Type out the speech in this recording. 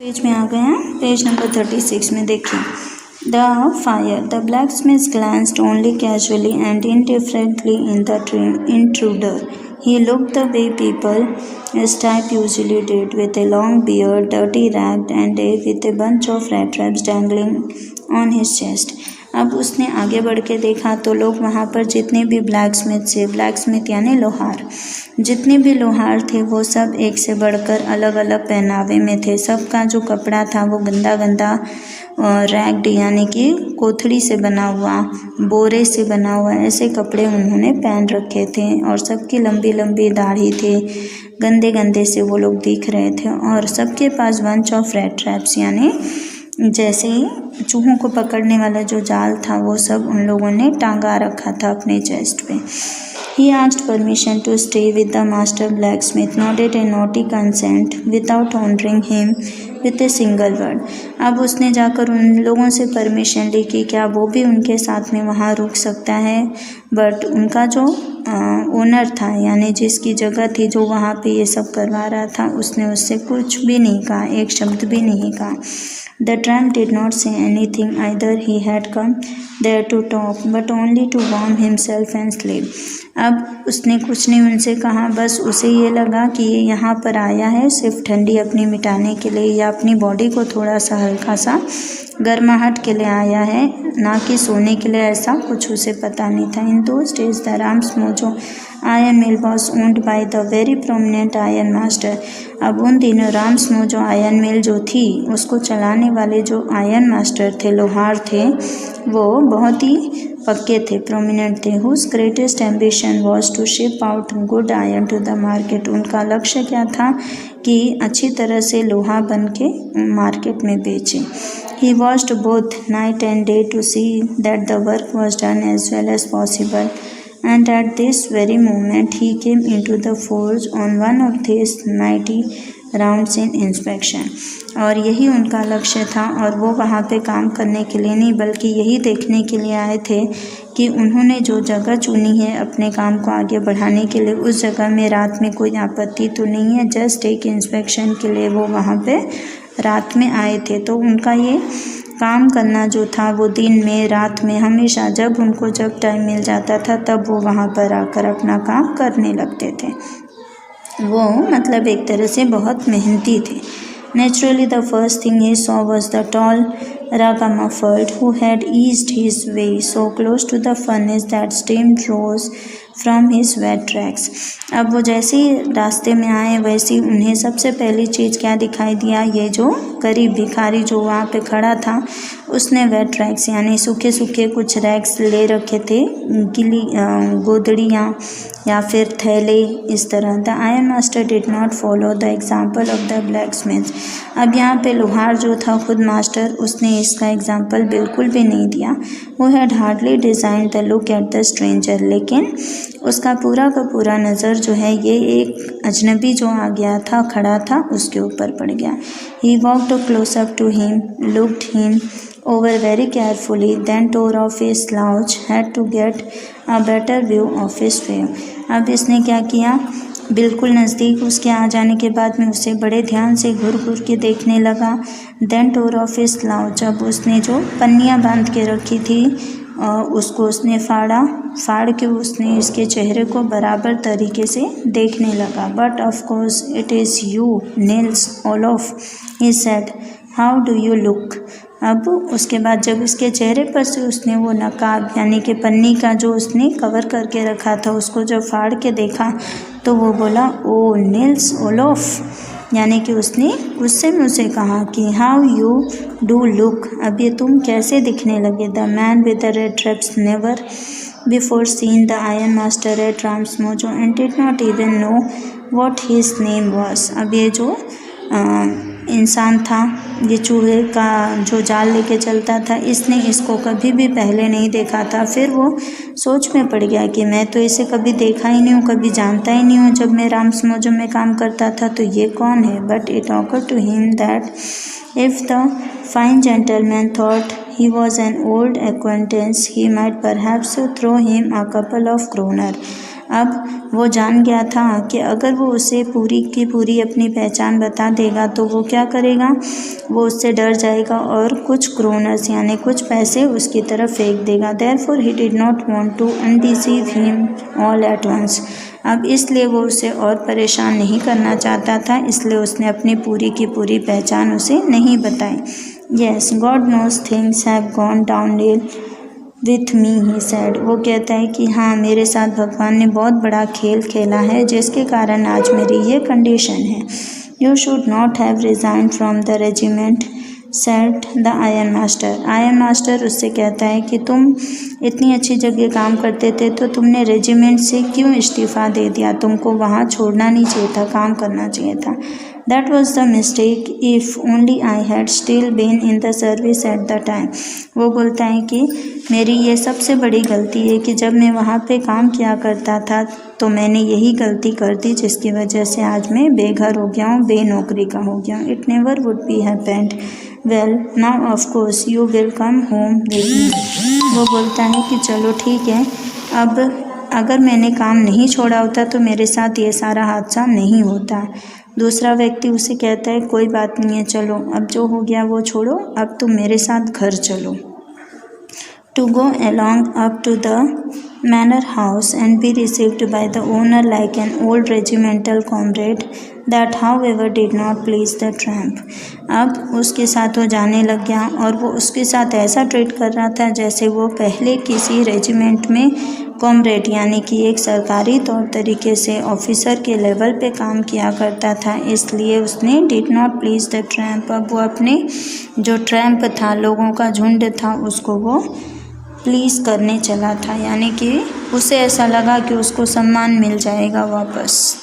Page में आ गए हैं। पेज नंबर 36 में देखिए, the fire the blacksmith glanced only casually and indifferently in the intruder. He looked the way people his type usually did, with a long beard, dirty ragged, and with a bunch of rat traps dangling on his chest. अब उसने आगे बढ़ के देखा तो लोग वहाँ पर जितने भी ब्लैकस्मिथ यानी लोहार, जितने भी लोहार थे वो सब एक से बढ़कर अलग अलग पहनावे में थे। सबका जो कपड़ा था वो गंदा गंदा रैग्ड यानी कि कोथड़ी से बना हुआ, बोरे से बना हुआ ऐसे कपड़े उन्होंने पहन रखे थे और सबकी लंबी लंबी दाढ़ी थे, गंदे गंदे से वो लोग दिख रहे थे और सबके पास बंच ऑफ रेड ट्रैप्स यानी जैसे ही चूहों को पकड़ने वाला जो जाल था वो सब उन लोगों ने टांगा रखा था अपने चेस्ट पे। He asked permission to stay with the master blacksmith, nodded a naughty consent without honoring him with a single word. अब उसने जाकर उन लोगों से परमिशन ली कि क्या वो भी उनके साथ में वहाँ रुक सकता है, बट उनका जो ओनर था यानी जिसकी जगह थी जो वहाँ पे ये सब करवा रहा था उसने उससे कुछ भी नहीं कहा, एक शब्द भी नहीं कहा। The tramp did not say anything either. He had come there to talk, but only to warm himself and sleep. अब उसने कुछ नहीं उनसे कहा, बस उसे ये लगा कि ये यहाँ पर आया है सिर्फ ठंडी अपनी मिटाने के लिए या अपनी बॉडी को थोड़ा सा हल्का सा गर्माहट के लिए आया है, ना कि सोने के लिए। ऐसा कुछ उसे पता नहीं था। In those days the Ram's mojo iron mill was owned by the very prominent iron master. अब उन दिनों राम्स मोजो आयरन मिल जो थी उसको चलाने वाले जो आयरन मास्टर थे, लोहार थे, वो बहुत ही पक्के थे, प्रोमिनेंट थे। Whose greatest ambition was to ship out good iron to the market. उनका लक्ष्य क्या था कि अच्छी तरह से लोहा बन के मार्केट में बेचे। He watched both night and day to see that the work was done as well as possible, and at this very moment he came into the forge on one of these nighty rounds in inspection. और यही उनका लक्ष्य था और वो वहाँ पे काम करने के लिए नहीं बल्कि यही देखने के लिए आए थे कि उन्होंने जो जगह चुनी है अपने काम को आगे बढ़ाने के लिए उस जगह में रात में कोई आपत्ति तो नहीं है। जस्ट एक इंस्पेक्शन के लिए वो वहाँ पे रात में आए थे। तो उनका ये काम करना जो था वो दिन में रात में हमेशा जब उनको जब टाइम मिल जाता था तब वो वहाँ पर आकर अपना काम करने लगते थे। वो मतलब एक तरह से बहुत मेहनती थे। Naturally, the first thing he saw was the tall ragamuffin who had eased his way so close to the furnace that steam rose from his wet tracks. अब वो जैसे ही रास्ते में आए वैसे ही उन्हें सबसे पहली चीज़ क्या दिखाई दिया, ये जो गरीब भिखारी जो वहाँ पे खड़ा था उसने वेट रैक्स यानी सूखे सूखे कुछ रैक्स ले रखे थे, गिली गोदड़ियाँ या फिर थैले इस तरह। The iron master did not follow the example of the black Smith. अब यहाँ पे लोहार जो था खुद मास्टर उसने इसका एग्जाम्पल बिल्कुल भी नहीं दिया। वो had hardly design the look at the stranger, लेकिन उसका पूरा का पूरा नज़र जो है ये एक अजनबी जो आ गया था खड़ा था उसके ऊपर पड़ गया। He walked close up to him, looked him over very carefully, then tore off his slouch hat to get a better view of his face. अब इसने क्या किया, बिल्कुल नज़दीक उसके आ जाने के बाद में उसे बड़े ध्यान से घूर घूर के देखने लगा। then tore off his slouch, अब उसने जो पन्नियाँ बांध के रखी थी उसको उसने फाड़ के उसने इसके चेहरे को बराबर तरीके से देखने लगा। But of course it is you Niels Olaf, he said, how do you look. अब उसके बाद जब इसके चेहरे पर से उसने वो नकाब यानी कि पन्नी का जो उसने कवर करके रखा था उसको जब फाड़ के देखा तो वो बोला, ओ नील्स ओलोफ, यानी कि उसने गुस्से में उसे कहा कि हाउ यू डू लुक, अब ये तुम कैसे दिखने लगे। The man with the red traps never before seen the iron master red Ram's mojo and did not even know what his name was. अब ये जो इंसान था, ये चूहे का जो जाल लेके चलता था, इसने इसको कभी भी पहले नहीं देखा था। फिर वो सोच में पड़ गया कि मैं तो इसे कभी देखा ही नहीं हूँ, कभी जानता ही नहीं हूँ। जब मैं राम्स मोजो में काम करता था तो ये कौन है। But it awkward to him that if the fine gentleman thought he was an old acquaintance he might perhaps throw him a couple of kroner. अब वो जान गया था कि अगर वो उसे पूरी की पूरी अपनी पहचान बता देगा तो वो क्या करेगा, वो उससे डर जाएगा और कुछ क्रोनर्स यानी कुछ पैसे उसकी तरफ फेंक देगा। Therefore he did not want to undeceive him all at once. अब इसलिए वो उसे और परेशान नहीं करना चाहता था, इसलिए उसने अपनी पूरी की पूरी पहचान उसे नहीं बताई। Yes, God knows things have gone downhill with me, he said. वो कहता है कि हाँ, मेरे साथ भगवान ने बहुत बड़ा खेल खेला है जिसके कारण आज मेरी ये कंडीशन है। You should not have resign from the regiment, said the iron master. Iron master उससे कहता है कि तुम इतनी अच्छी जगह काम करते थे तो तुमने रेजिमेंट से क्यों इस्तीफ़ा दे दिया, तुमको वहाँ छोड़ना नहीं चाहिए था, काम करना चाहिए था। That was the mistake, if only I had still been in the service at the time. वो बोलता है कि मेरी ये सबसे बड़ी गलती है कि जब मैं वहाँ पे काम किया करता था तो मैंने यही गलती कर दी जिसकी वजह से आज मैं बेघर हो गया हूँ, बेनौकरी का हो गया हूँ। It never would be happened. Well now of course you will come home with me. वो बोलता है कि चलो ठीक है, अब अगर मैंने काम नहीं छोड़ा होता तो मेरे साथ ये सारा हादसा नहीं होता। दूसरा व्यक्ति उसे कहता है कोई बात नहीं है, चलो अब जो हो गया वो छोड़ो, अब तुम मेरे साथ घर चलो। To go along up to the manor house and be received by the owner like an old regimental comrade, that however did not please the tramp। अब उसके साथ वो जाने लग गया और वो उसके साथ ऐसा ट्रीट कर रहा था जैसे वो पहले किसी रेजिमेंट में कॉमरेड यानी कि एक सरकारी तौर तरीके से ऑफिसर के लेवल पे काम किया करता था, इसलिए उसने did not please the tramp. अब वो अपने जो ट्रैम्प था, लोगों का झुंड था, उसको वो प्लीज़ करने चला था, यानी कि उसे ऐसा लगा कि उसको सम्मान मिल जाएगा वापस।